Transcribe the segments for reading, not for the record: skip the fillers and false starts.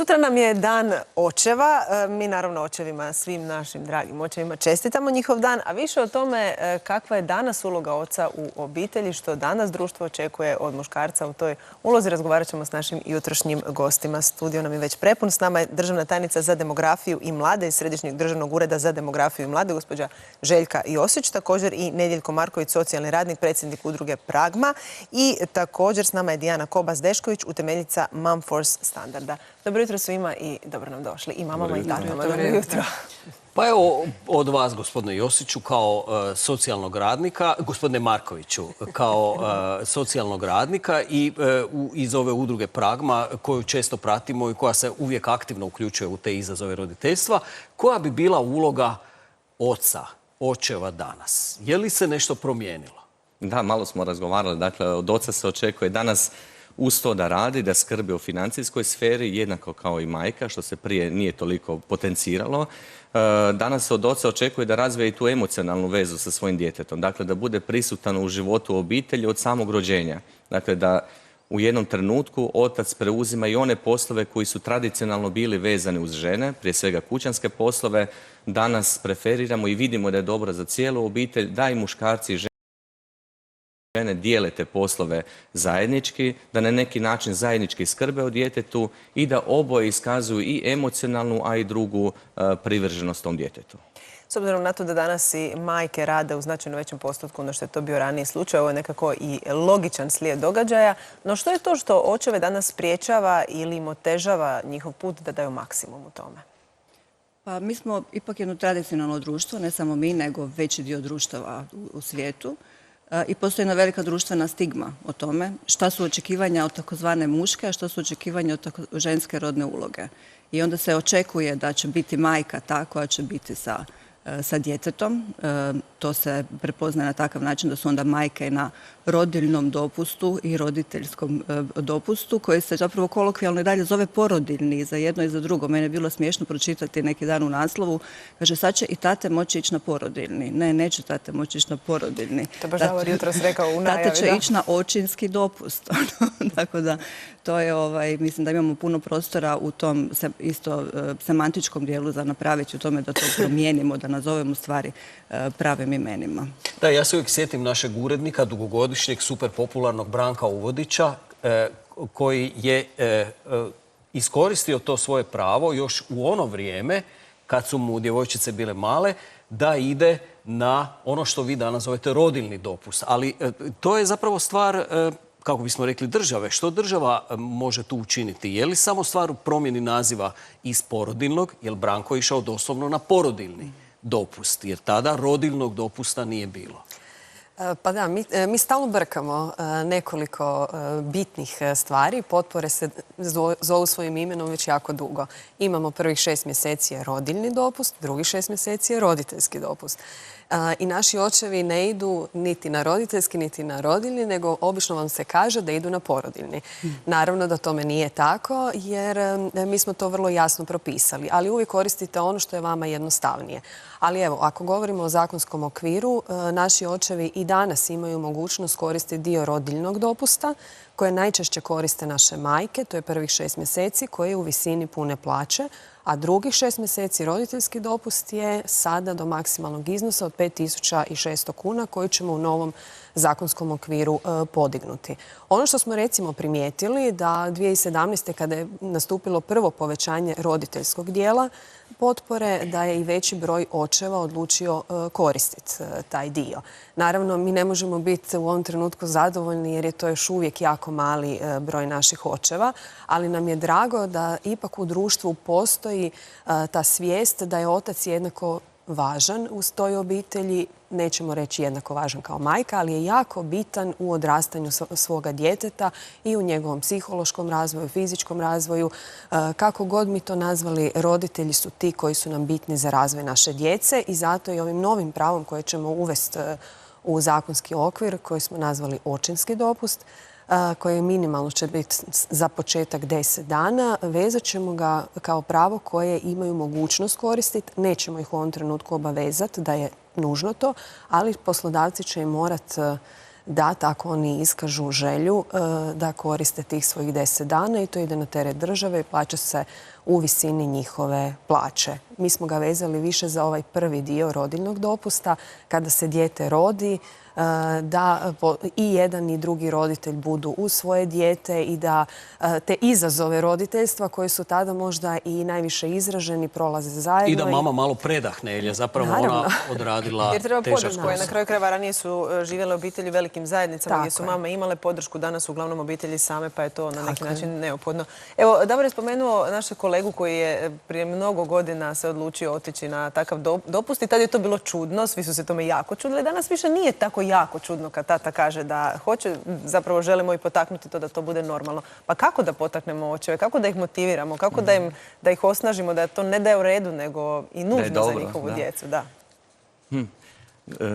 Sutra nam je dan očeva. Mi naravno očevima, svim našim dragim očevima čestitamo njihov dan, a više o tome kakva je danas uloga oca u obitelji, što danas društvo očekuje od muškarca u toj ulozi. Razgovarat ćemo s našim jutrošnjim gostima. Studio nam je već prepun. S nama je državna tajnica za demografiju i mlade iz Središnjeg državnog ureda za demografiju i mlade, gospođa Željka Josić. Također i Nedjeljko Marković, socijalni radnik, predsjednik udruge Pragma. I također s nama je Dijana Kobas-Dešković, utemeljica Mom Force standarda. Dobro jutro svima i dobro nam došli. I mamama i tatama. Dobro jutro. Pa evo od vas, gospodine Josiću, kao socijalnog radnika, gospodine Markoviću, kao socijalnog radnika i iz ove udruge Pragma, koju često pratimo i koja se uvijek aktivno uključuje u te izazove roditeljstva, koja bi bila uloga oca, očeva danas? Je li se nešto promijenilo? Da, malo smo razgovarali. Dakle, od oca se očekuje danas uz to da radi, da skrbi o financijskoj sferi, jednako kao i majka, što se prije nije toliko potenciralo. Danas se od oca očekuje da razvije i tu emocionalnu vezu sa svojim djetetom. Dakle, da bude prisutan u životu obitelji od samog rođenja. Dakle, da u jednom trenutku otac preuzima i one poslove koji su tradicionalno bili vezani uz žene, prije svega kućanske poslove. Danas preferiramo i vidimo da je dobro za cijelu obitelj, da i muškarci i žene dijele te poslove zajednički, da na neki način zajednički skrbe o djetetu i da oboje iskazuju i emocionalnu, a i drugu privrženost tom djetetu. S obzirom na to da danas i majke rade u značajno većem postotku no što je to bio raniji slučaj, ovo je nekako i logičan slijed događaja. No što je to što očeve danas spriječava ili im otežava njihov put da daju maksimum u tome? Pa mi smo ipak jedno tradicionalno društvo, ne samo mi, nego veći dio društava u svijetu. I postoji jedna velika društvena stigma o tome šta su očekivanja od takozvane muške, a što su očekivanja od ženske rodne uloge. I onda se očekuje da će biti majka ta koja će biti sa djetetom. To se prepoznaje na takav način da su onda majke na rodiljnom dopustu i roditeljskom dopustu, koji se zapravo kolokvijalno i dalje zove porodiljni i za jedno i za drugo. Mene je bilo smiješno pročitati neki dan u naslovu. Kaže, sad će i tate moći ići na porodiljni. Ne, neće tate moći ići na porodiljni. To baš Davor jutros rekao u najavi. Tate će ići na očinski dopust. Tako da, to je, mislim da imamo puno prostora u tom isto semantičkom dijelu za napraviti u tome da to promijenimo, da nazovemo stvari pravim imenima. Da, ja se uvijek sjetim našeg urednika, dugogodišnjeg, superpopularnog Branka Uvodića, koji je iskoristio to svoje pravo još u ono vrijeme, kad su mu djevojčice bile male, da ide na ono što vi danas zovete rodiljni dopust. Ali to je zapravo stvar, kako bismo rekli, države. Što država može tu učiniti? Je li samo stvar u promjeni naziva iz porodiljnog, jer Branko je išao doslovno na porodiljni dopust, jer tada rodiljnog dopusta nije bilo? Pa da, mi stalno brkamo nekoliko bitnih stvari. Potpore se zovu svojim imenom već jako dugo. Imamo prvih 6 mjeseci je rodiljni dopust, drugih 6 mjeseci je roditeljski dopust. I naši očevi ne idu niti na roditeljski, niti na rodiljni, nego obično vam se kaže da idu na porodiljni. Naravno da tome nije tako, jer mi smo to vrlo jasno propisali. Ali uvijek koristite ono što je vama jednostavnije. Ali evo, ako govorimo o zakonskom okviru, naši očevi i danas imaju mogućnost koristiti dio rodiljnog dopusta, koje najčešće koriste naše majke, to je prvih 6 mjeseci, koji je u visini pune plaće, a drugih 6 mjeseci roditeljski dopust je sada do maksimalnog iznosa od 5.600 kuna koji ćemo u novom zakonskom okviru podignuti. Ono što smo recimo primijetili da 2017. kada je nastupilo prvo povećanje roditeljskog dijela potpore, da je i veći broj očeva odlučio koristiti taj dio. Naravno, mi ne možemo biti u ovom trenutku zadovoljni jer je to još uvijek jako mali broj naših očeva, ali nam je drago da ipak u društvu postoji ta svijest da je otac jednako važan u toj obitelji, nećemo reći jednako važan kao majka, ali je jako bitan u odrastanju svoga djeteta i u njegovom psihološkom razvoju, fizičkom razvoju. Kako god mi to nazvali, roditelji su ti koji su nam bitni za razvoj naše djece i zato i ovim novim pravom koje ćemo uvesti u zakonski okvir, koji smo nazvali očinski dopust, koji minimalno će biti za početak 10 dana. Vezat ćemo ga kao pravo koje imaju mogućnost koristiti. Nećemo ih u ovom trenutku obavezati da je nužno to, ali poslodavci će im morati da tako oni iskažu želju da koriste tih svojih 10 dana i to ide na teret države i plaća se u visini njihove plaće. Mi smo ga vezali više za ovaj prvi dio rodiljnog dopusta. Kada se dijete rodi, da i jedan i drugi roditelj budu uz svoje dijete i da te izazove roditeljstva koji su tada možda i najviše izraženi prolaze zajedno. I da mama malo predahne, jer je zapravo ona odradila jer treba težak podršku. posao. Na kraju krajeva ranije su živjele obitelji u velikim zajednicama gdje su mame imale podršku, danas uglavnom obitelji same, pa je to na neki način neophodno. Evo, Davor je spomenuo našeg kolegu koji je prije mnogo godina se odlučio otići na takav dopust i tad je to bilo čudno, svi su se tome jako čudili. Danas više nije tako jako čudno kad tata kaže da hoće, zapravo želimo i potaknuti to da to bude normalno. Pa kako da potaknemo očeve, kako da ih motiviramo, kako da ih osnažimo, da to ne da je u redu, nego i nužno za njihovu djecu. Da.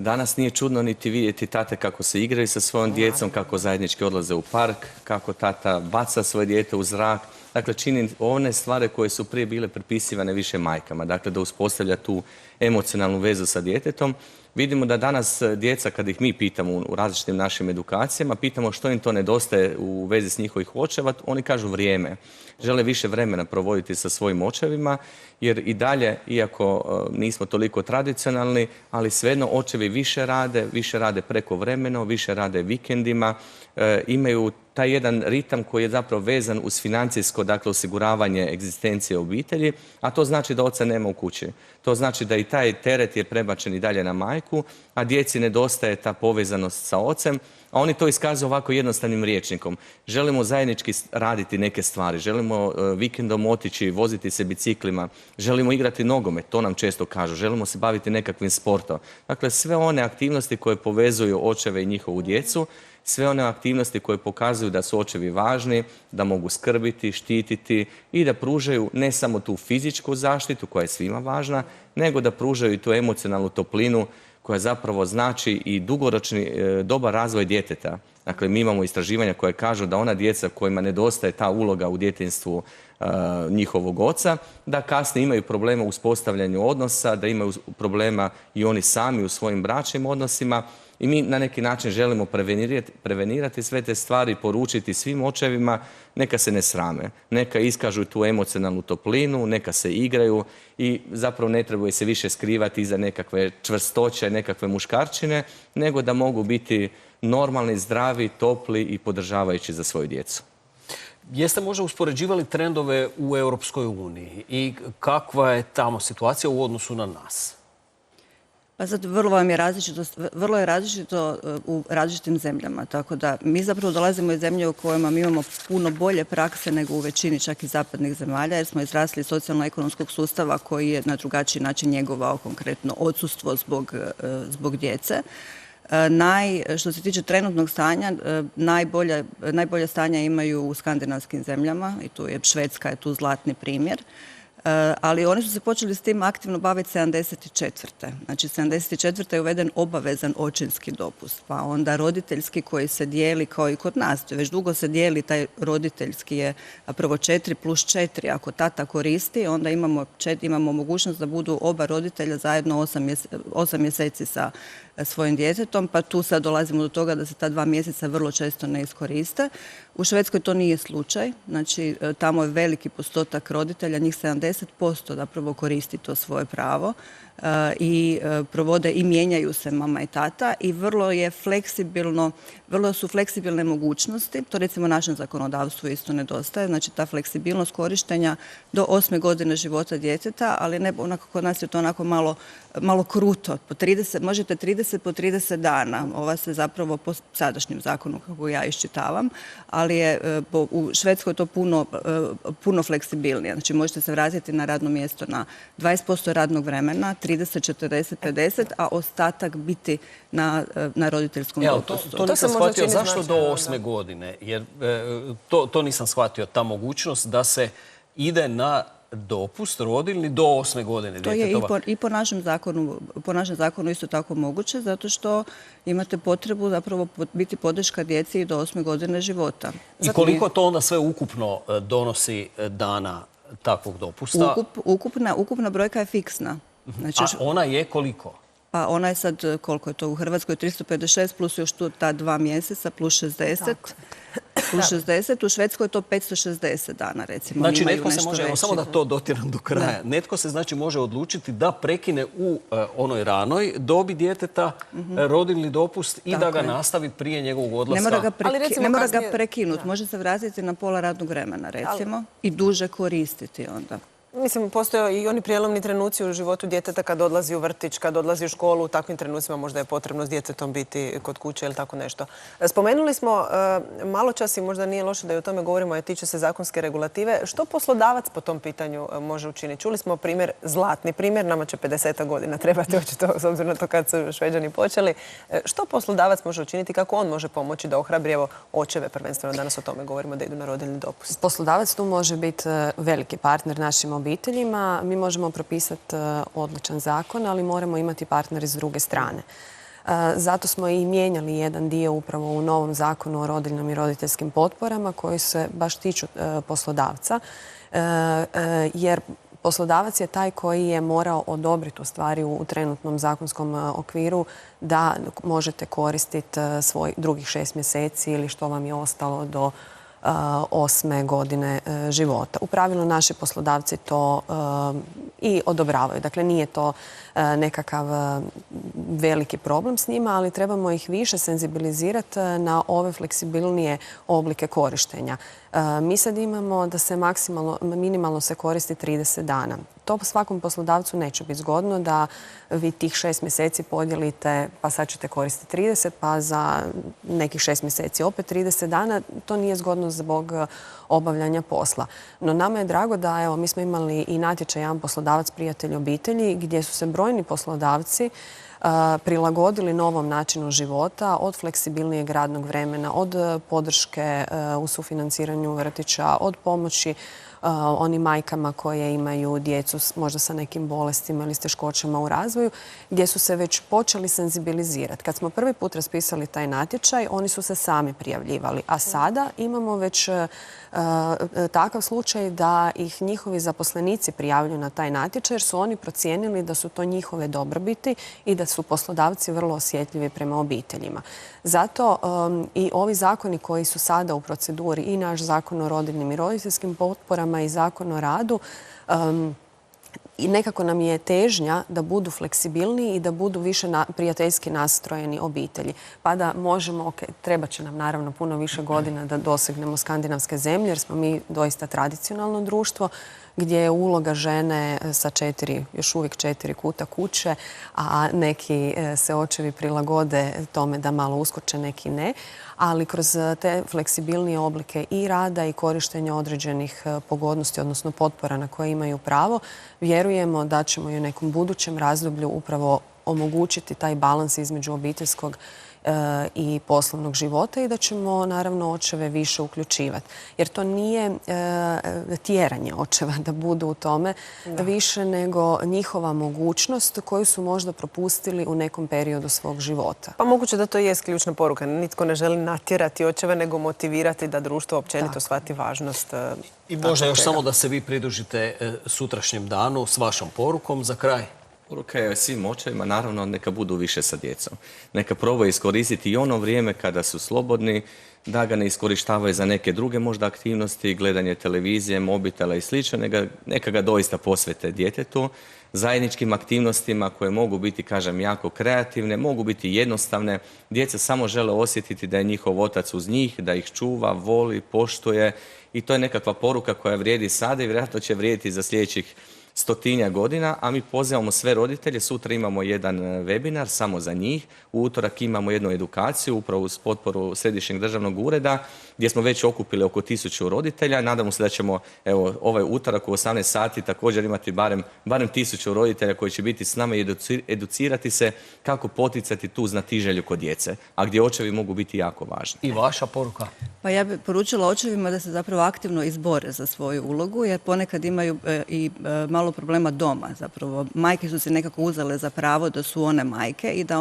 Danas nije čudno niti vidjeti tate kako se igraju sa svojom djecom, kako zajednički odlaze u park, kako tata baca svoje dijete u zrak. Dakle, čini one stvari koje su prije bile pripisivane više majkama. Dakle, da uspostavlja tu emocionalnu vezu sa djetetom. Vidimo da danas djeca, kad ih mi pitamo u različitim našim edukacijama, pitamo što im to nedostaje u vezi s njihovih očeva, oni kažu vrijeme. Žele više vremena provoditi sa svojim očevima, jer i dalje, iako nismo toliko tradicionalni, ali svejedno očevi više rade prekovremeno, više rade vikendima, imaju taj jedan ritam koji je zapravo vezan uz financijsko, dakle, osiguravanje egzistencije obitelji, a to znači da oca nema u kući. To znači da i taj teret je prebačen i dalje na majku, a djeci nedostaje ta povezanost sa ocem, a oni to iskazuju ovako jednostavnim rječnikom. Želimo zajednički raditi neke stvari, želimo vikendom otići, voziti se biciklima, želimo igrati nogomet, to nam često kažu, želimo se baviti nekakvim sportom. Dakle, sve one aktivnosti koje povezuju očeve i njihovu djecu, sve one aktivnosti koje pokazuju da su očevi važni, da mogu skrbiti, štititi i da pružaju ne samo tu fizičku zaštitu koja je svima važna, nego da pružaju i tu emocionalnu toplinu koja zapravo znači i dugoročni dobar razvoj djeteta. Dakle, mi imamo istraživanja koje kažu da ona djeca kojima nedostaje ta uloga u djetinjstvu njihovog oca, da kasnije imaju problema u uspostavljanju odnosa, da imaju problema i oni sami u svojim bračnim odnosima. I mi na neki način želimo prevenirati sve te stvari, poručiti svim očevima, neka se ne srame, neka iskažu tu emocionalnu toplinu, neka se igraju i zapravo ne trebaju se više skrivati iza nekakve čvrstoće, nekakve muškarčine, nego da mogu biti normalni, zdravi, topli i podržavajući za svoju djecu. Jeste možda uspoređivali trendove u Europskoj uniji i kakva je tamo situacija u odnosu na nas? Pa sad vrlo je različito u različitim zemljama, tako da mi zapravo dolazimo iz zemlje u kojima mi imamo puno bolje prakse nego u većini čak i zapadnih zemalja, jer smo izrasli iz socijalno-ekonomskog sustava koji je na drugačiji način njegovao konkretno odsustvo zbog djece. Što se tiče trenutnog stanja, najbolje stanja imaju u skandinavskim zemljama i tu je Švedska je tu zlatni primjer. Ali oni su se počeli s tim aktivno baviti 74. Znači, 74. je uveden obavezan očinski dopust, pa onda roditeljski koji se dijeli kao i kod nas. Već dugo se dijeli, taj roditeljski je prvo 4+4. Ako tata koristi, onda imamo mogućnost da budu oba roditelja zajedno 8 mjeseci sa svojim djetetom, pa tu sad dolazimo do toga da se ta 2 mjeseca vrlo često ne iskoriste. U Švedskoj to nije slučaj, znači tamo je veliki postotak roditelja, njih 70% zapravo koristi to svoje pravo i provode i mijenjaju se mama i tata i vrlo su fleksibilne mogućnosti, to recimo našem zakonodavstvu isto nedostaje, znači ta fleksibilnost korištenja do 8. godine života djeteta, ali ne onako kod nas je to onako malo kruto, možete 30 po 30 dana, ova se zapravo po sadašnjem zakonu kako ja iščitavam, ali je u Švedskoj to puno fleksibilnije, znači možete se vratiti na radno mjesto na 20% radnog vremena, 30, 40, 50, a ostatak biti na roditeljskom dopustu. To nisam shvatio. Zašto do 8. godine? Jer to nisam shvatio, ta mogućnost da se ide na dopust rodiljni do 8. godine djetetova. To je i po našem zakonu isto tako moguće, zato što imate potrebu zapravo biti podrška djeci i do 8. godine života. I koliko to onda sve ukupno donosi dana takvog dopusta? Ukupna brojka je fiksna. A ona je koliko? Pa ona je sad, koliko je to u Hrvatskoj, 356 plus još tu ta 2 mjeseca plus 60. Plus 60, u Švedskoj je to 560 dana, recimo. Znači, Imaju netko se nešto može, evo, veći. samo da to dotjeram do kraja, netko se znači može odlučiti da prekine u onoj ranoj dobi djeteta rodiljni dopust i da ga nastavi prije njegovog odlaska. Ali recimo Ne mora ga kasnije- prekinuti, može se vratiti na pola radnog vremena, recimo, i duže koristiti onda. Mislim, postoje i oni prijelomni trenuci u životu djeteta kad odlazi u vrtić, kad odlazi u školu, u takvim trenucima možda je potrebno s djetetom biti kod kuće ili tako nešto. Spomenuli smo malo čas i možda nije loše da i o tome govorimo, a tiče se zakonske regulative. Što poslodavac po tom pitanju može učiniti? Čuli smo primjer, zlatni primjer, nama će 50 godina trebati očito, s obzirom na to kad su Šveđani počeli. Što poslodavac može učiniti, kako on može pomoći da ohrabri, evo, očeve prvenstveno, danas o tome govorimo, da idu na rodiljni dopust? Poslodavac tu može biti veliki partner našim obiteljima. Mi možemo propisati odličan zakon, ali moramo imati partneri s druge strane. Zato smo i mijenjali jedan dio upravo u novom zakonu o rodiljnom i roditeljskim potporama koji se baš tiču poslodavca, jer poslodavac je taj koji je morao odobriti u stvari u trenutnom zakonskom okviru da možete koristiti svoj drugih 6 mjeseci ili što vam je ostalo do 8. godine života. U pravilu naši poslodavci to i odobravaju. Dakle, nije to nekakav veliki problem s njima, ali trebamo ih više senzibilizirati na ove fleksibilnije oblike korištenja. Mi sad imamo da se minimalno se koristi 30 dana. To svakom poslodavcu neće biti zgodno da vi tih 6 mjeseci podijelite, pa sad ćete koristiti 30, pa za nekih 6 mjeseci opet 30 dana. To nije zgodno zbog obavljanja posla. No nama je drago da, evo, mi smo imali i natječaj jedan poslodavac prijatelj obitelji gdje su se brojni poslodavci prilagodili novom načinu života, od fleksibilnijeg radnog vremena, od podrške u sufinanciranju vrtića, od pomoći onim majkama koje imaju djecu možda sa nekim bolestima ili s teškoćama u razvoju, gdje su se već počeli senzibilizirati. Kad smo prvi put raspisali taj natječaj, oni su se sami prijavljivali, a sada imamo već takav slučaj da ih njihovi zaposlenici prijavljuju na taj natječaj jer su oni procijenili da su to njihove dobrobiti i da su poslodavci vrlo osjetljivi prema obiteljima. Zato i ovi zakoni koji su sada u proceduri, i naš zakon o rodiljnim i roditeljskim potporama i zakon o radu, i nekako nam je težnja da budu fleksibilniji i da budu više prijateljski nastrojeni obitelji. Pa da možemo, treba će nam naravno puno više godina da dosegnemo skandinavske zemlje, jer smo mi doista tradicionalno društvo gdje je uloga žene sa još uvijek 4 kuta kuće, a neki se očevi prilagode tome da malo uskoče, neki ne. Ali kroz te fleksibilnije oblike i rada i korištenja određenih pogodnosti, odnosno potpora na koje imaju pravo, vjerujemo da ćemo i u nekom budućem razdoblju upravo omogućiti taj balans između obiteljskog i poslovnog života i da ćemo naravno očeve više uključivati. Jer to nije tjeranje očeva da budu u tome više nego njihova mogućnost koju su možda propustili u nekom periodu svog života. Pa moguće da to je ključna poruka. Nitko ne želi natjerati očeve nego motivirati da društvo općenito shvati važnost. I možda još samo da se vi pridružite sutrašnjem danu s vašom porukom za kraj. Poruka je svim očevima, naravno, neka budu više sa djecom. Neka probaju iskoristiti i ono vrijeme kada su slobodni, da ga ne iskorištavaju za neke druge možda aktivnosti, gledanje televizije, mobitela i sl. Neka ga doista posvete djetetu, zajedničkim aktivnostima koje mogu biti, kažem, jako kreativne, mogu biti jednostavne. Djeca samo žele osjetiti da je njihov otac uz njih, da ih čuva, voli, poštuje i to je nekakva poruka koja vrijedi sada i vjerojatno će vrijediti za sljedećih 100-tinjak godina, a mi pozivamo sve roditelje. Sutra imamo jedan webinar samo za njih. U utorak imamo jednu edukaciju upravo uz potporu Središnjeg državnog ureda gdje smo već okupili oko 1000 roditelja. Nadamo se da ćemo ovaj utorak u 18 sati također imati barem 1000 roditelja koji će biti s nama i educirati se kako poticati tu znatiželju kod djece, a gdje očevi mogu biti jako važni. I vaša poruka? Pa ja bih poručila očevima da se zapravo aktivno izbore za svoju ulogu, jer ponekad imaju i malo malo problema doma zapravo. Majke su se nekako uzele za pravo da su one majke i da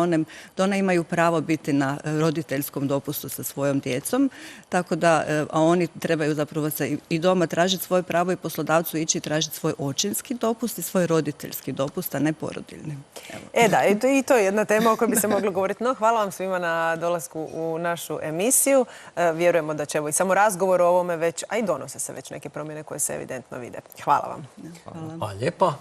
one imaju pravo biti na roditeljskom dopustu sa svojom djecom, tako da, a oni trebaju zapravo se i doma tražiti svoje pravo i poslodavcu ići tražiti svoj očinski dopust i svoj roditeljski dopust, a ne porodiljni. Da, i to je jedna tema o kojoj bi se moglo govoriti. No, hvala vam svima na dolasku u našu emisiju. Vjerujemo da će i samo razgovor o ovome već, a i donose se već neke promjene koje se evidentno vide. Hvala vam. Hvala lijepa.